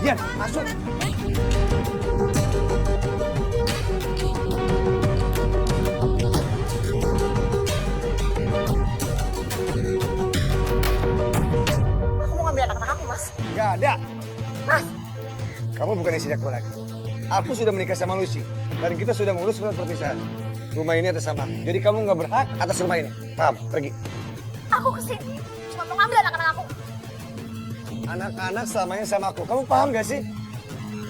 Biar, masuk. Aku mau ngambil anak-anak aku, Mas. Gak ada. Mas, Kamu bukan istri aku lagi. Aku sudah menikah sama Lucy. Dan kita sudah mengurus surat perpisahan. Rumah ini atas sama. Jadi kamu nggak berhak atas rumah ini. Paham? Pergi. aku kesini cuma mau ngambil anak-anak aku. Anak-anak selamanya sama aku. Kamu paham gak sih?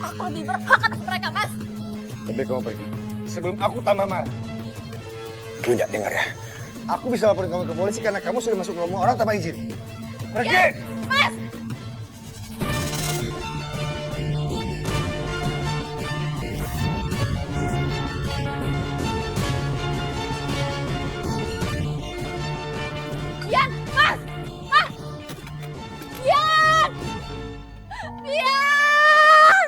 Aku lebih berhak atas mereka, Mas. Lebih kamu pergi. Sebelum aku tambah marah. Tidak dengar ya. Aku bisa laporin kamu ke polisi karena kamu sudah masuk ke rumah orang tanpa izin. Pergi! Ya, Mas! Bian! Mas! Mas! Bian! Bian!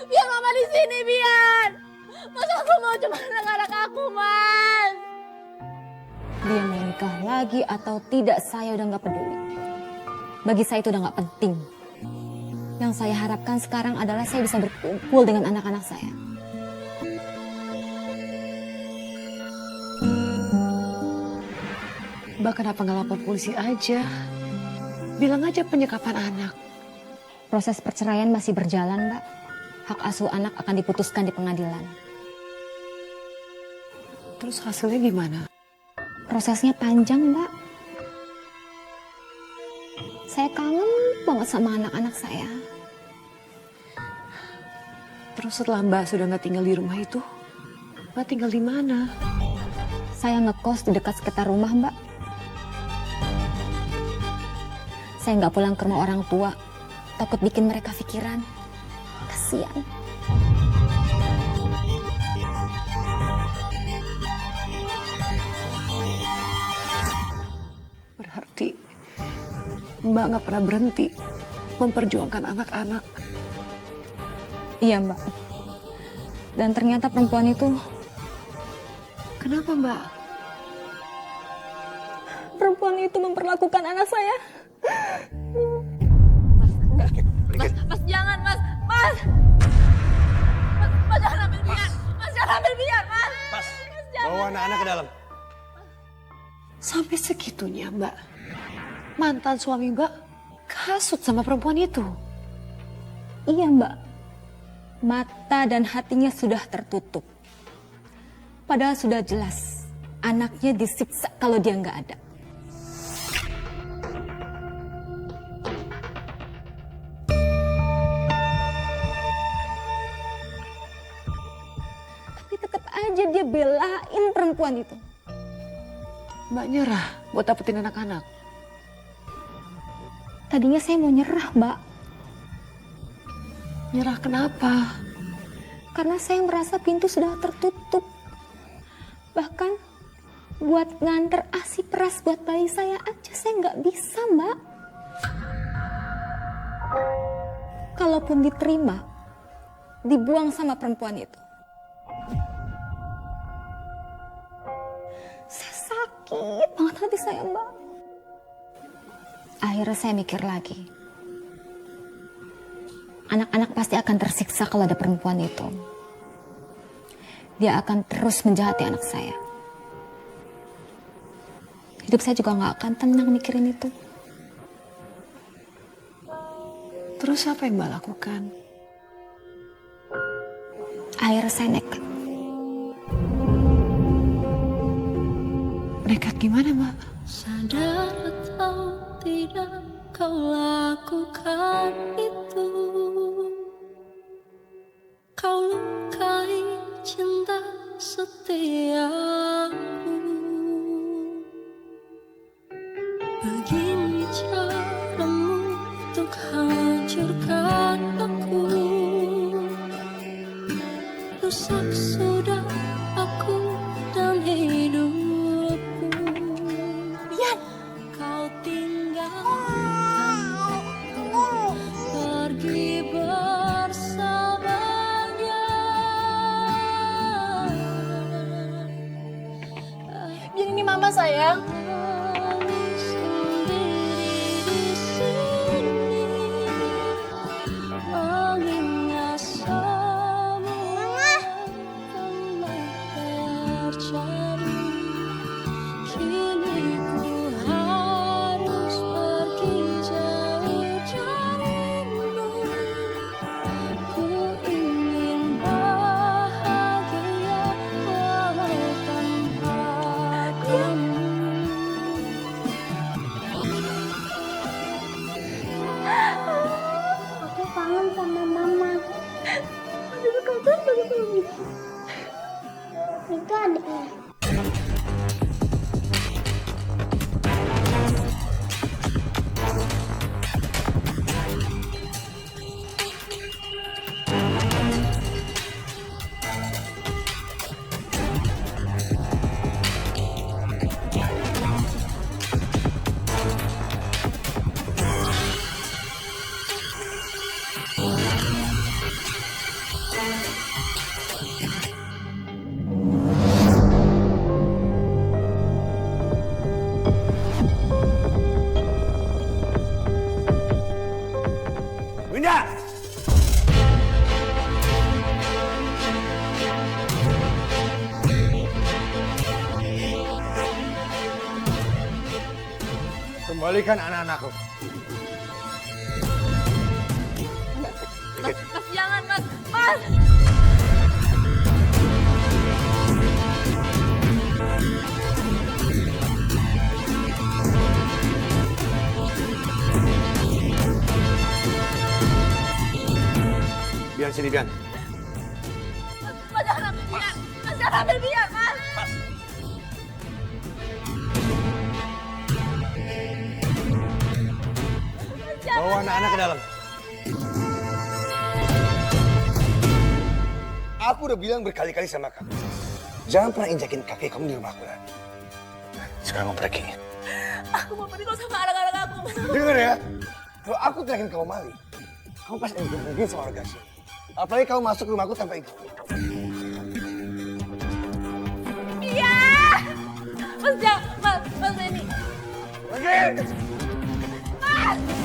Bian, Mama di sini, Bian! Mas, aku mau cuma anak-anak aku, Mas! Dia mau nikah lagi atau tidak, saya udah nggak peduli. Bagi saya itu udah nggak penting. Yang saya harapkan sekarang adalah saya bisa berkumpul dengan anak-anak saya. Mbak kenapa nggak lapor polisi aja? Bilang aja penyekapan anak. Proses perceraian masih berjalan, Mbak. Hak asuh anak akan diputuskan di pengadilan. Terus hasilnya gimana? Prosesnya panjang, Mbak. Saya kangen banget sama anak-anak saya. Terus setelah Mbak sudah nggak tinggal di rumah itu, Mbak tinggal di mana? Saya ngekos di dekat sekitar rumah, Mbak. Saya nggak pulang ke rumah orang tua, takut bikin mereka pikiran. Kasian. Berarti Mbak nggak pernah berhenti memperjuangkan anak-anak. Iya, Mbak. Dan ternyata perempuan itu, Kenapa Mbak? perempuan itu memperlakukan anak saya. Mas, jangan, Mas! Mas! Mas, jangan ambil Bian! Mas, jangan ambil Bian, Mas! Mas, jangan. bawa anak-anak ke dalam. Sampai segitunya Mbak. Mantan suami Mbak kasut sama perempuan itu. Iya, Mbak. Mata dan hatinya sudah tertutup. Padahal sudah jelas, anaknya disiksa kalau dia nggak ada. Tapi tetap aja dia belain perempuan itu. Mbak nyerah buat dapetin anak-anak. Tadinya saya mau nyerah, Mbak. Nyerah kenapa? Karena saya merasa pintu sudah tertutup. Bahkan buat nganter ASI peras buat bayi saya aja saya nggak bisa, Mbak. Kalaupun diterima, dibuang sama perempuan itu. Saya sakit banget hati saya, Mbak. Akhirnya saya mikir lagi. Anak-anak pasti akan tersiksa kalau ada perempuan itu. Dia akan terus menjahati anak saya. Hidup saya juga nggak akan tenang mikirin itu. Terus apa yang Mbak lakukan? Akhirnya saya nekat. Nekat gimana Mbak? Sadar atau tidak kau lakukan itu. Kau lukai cinta setiaku. Begini caramu untuk hancurkan aku. Rusak sudah aku dan hidupku. Bian! Kau tinggalkan aku pergi bersamanya. Bian, ini Mama, sayang. Sendiri di sini. Itu adiknya. Winda! Kembalikan anak-anakku. Mas, jangan mas, mas. Biar sini, Bian. Mas jangan ambil Bian, mas jangan ambil Bian, mas. Bawa anak-anak ke dalam. Aku udah bilang berkali-kali sama kamu. Jangan pernah injakin kaki kamu di rumahku lagi. Sekarang kamu pergi. Aku mau pergi sama anak-anak aku. Dengar ya, kalau aku teriakin kamu maling, kamu pasti akan digebukin sama warga sini. Apalagi kamu masuk ke rumahku tanpa izin. Bian! Mas jangan, mas ini. Pergi! Mas!